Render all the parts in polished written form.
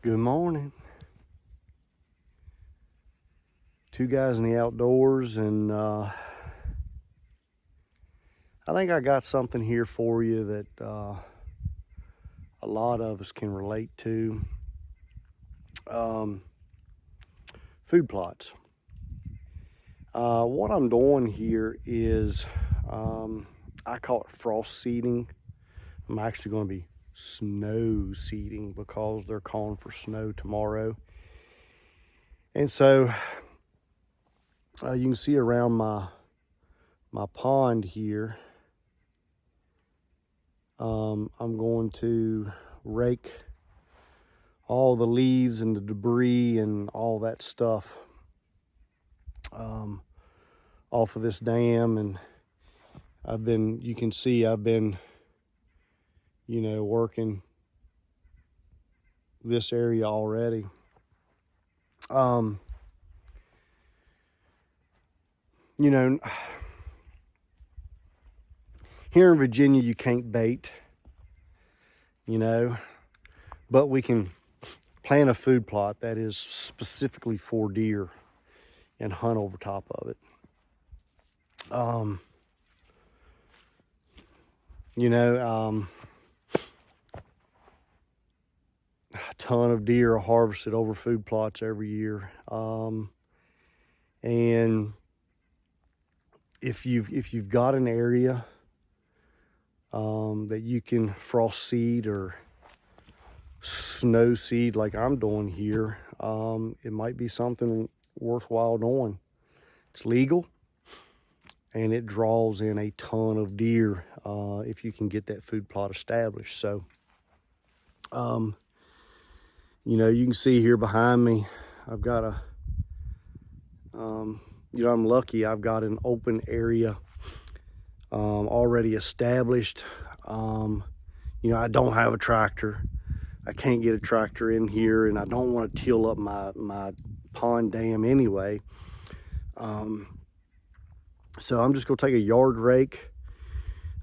Good morning. Two guys in the outdoors, and I think I got something here for you that a lot of us can relate to. Food plots. What I'm doing here is I call it frost seeding. I'm actually going to be snow seeding because they're calling for snow tomorrow. And so you can see around my pond here, I'm going to rake all the leaves and the debris and all that stuff off of this dam. And you can see I've been, working this area already. Here in Virginia, you can't bait, but we can plant a food plot that is specifically for deer and hunt over top of it. A ton of deer are harvested over food plots every year. And if you've got an area that you can frost seed or snow seed like I'm doing here, it might be something worthwhile doing. It's legal and it draws in a ton of deer if you can get that food plot established. So you can see here behind me, I've got I'm lucky. I've got an open area already established. I don't have a tractor. I can't get a tractor in here, and I don't want to till up my pond dam anyway. So I'm just going to take a yard rake,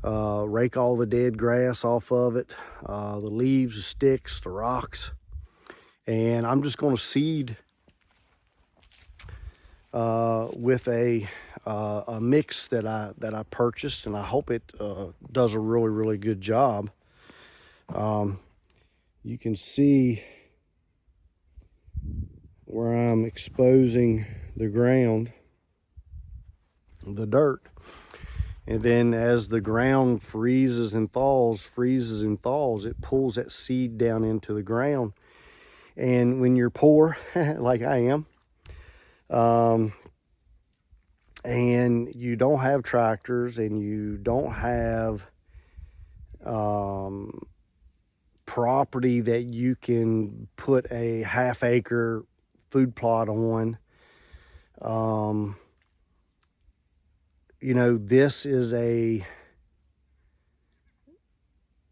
rake all the dead grass off of it, the leaves, the sticks, the rocks, and I'm just going to seed with a mix that I purchased, and I hope it does a really, really good job. You can see where I'm exposing the ground, the dirt, and then as the ground freezes and thaws, it pulls that seed down into the ground. And when you're poor, like I am, and you don't have tractors and you don't have property that you can put a half-acre food plot on, this is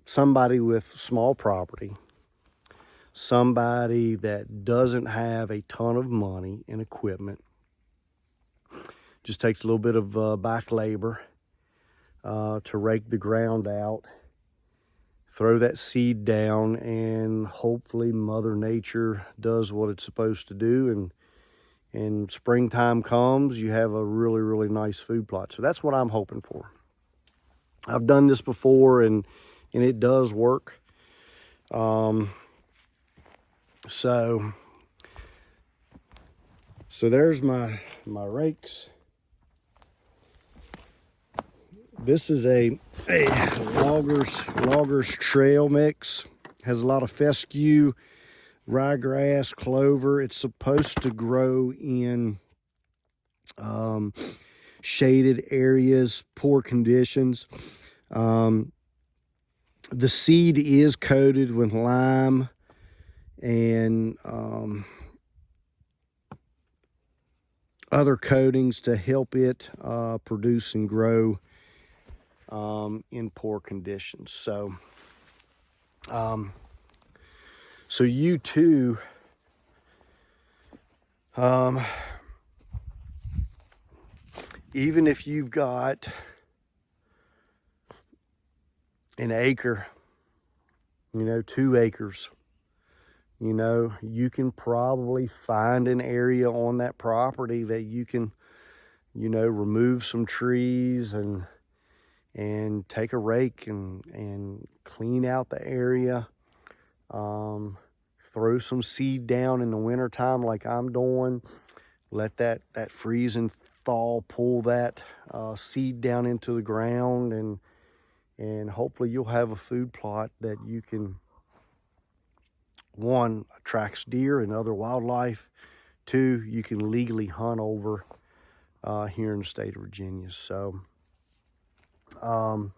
somebody with small property, somebody that doesn't have a ton of money and equipment, just takes a little bit of back labor to rake the ground out, throw that seed down, and hopefully Mother Nature does what it's supposed to do, and springtime comes, you have a really, really nice food plot. So that's what I'm hoping for. I've done this before, and it does work. So there's my rakes. This is a Loggers Trail mix. Has a lot of fescue, ryegrass, clover. It's supposed to grow in shaded areas, poor conditions. The seed is coated with lime and other coatings to help it produce and grow in poor conditions. So you too, even if you've got an acre, 2 acres, You know, you can probably find an area on that property that you can, you know, remove some trees and take a rake and clean out the area. Throw some seed down in the wintertime like I'm doing. Let that freeze and thaw pull that seed down into the ground, and hopefully you'll have a food plot that you can, one, attracts deer and other wildlife. Two, you can legally hunt over here in the state of Virginia. So I'll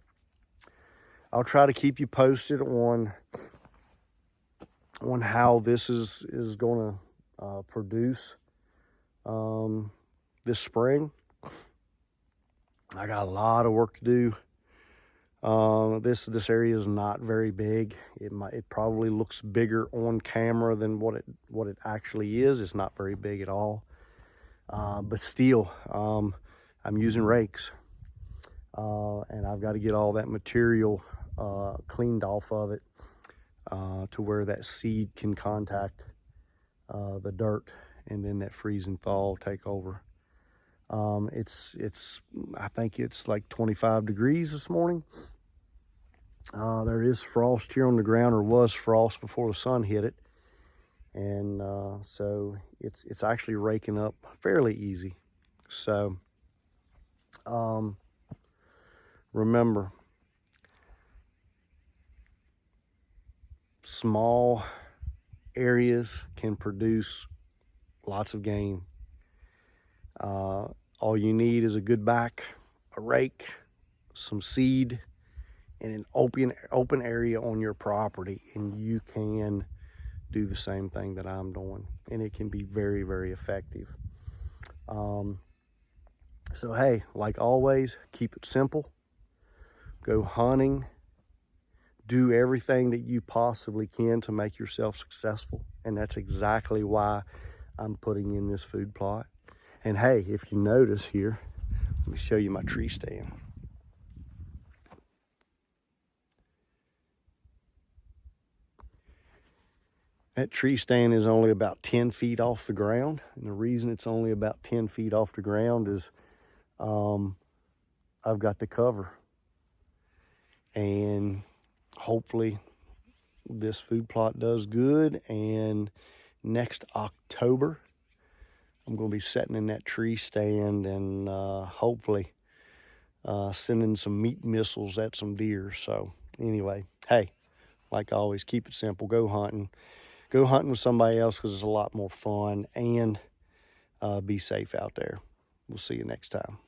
try to keep you posted on how this is going to produce this spring. I got a lot of work to do. This area is not very big. It probably looks bigger on camera than what it actually is. It's not very big at all. But still, I'm using rakes, and I've got to get all that material cleaned off of it to where that seed can contact the dirt, and then that freeze and thaw will take over. I think it's like 25 degrees this morning. There is frost here on the ground, or was frost before the sun hit it. And so it's actually raking up fairly easy. So remember, small areas can produce lots of game. All you need is a good back, a rake, some seed, and an open area on your property, and you can do the same thing that I'm doing, and it can be very, very effective. So hey, like always, keep it simple. Go hunting. Do everything that you possibly can to make yourself successful, and that's exactly why I'm putting in this food plot. And hey, if you notice here, let me show you my tree stand. That tree stand is only about 10 feet off the ground. And the reason it's only about 10 feet off the ground is I've got the cover. And hopefully this food plot does good. And next October, I'm going to be sitting in that tree stand and hopefully sending some meat missiles at some deer. So anyway, hey, like always, keep it simple. Go hunting. Go hunting with somebody else, because it's a lot more fun, and be safe out there. We'll see you next time.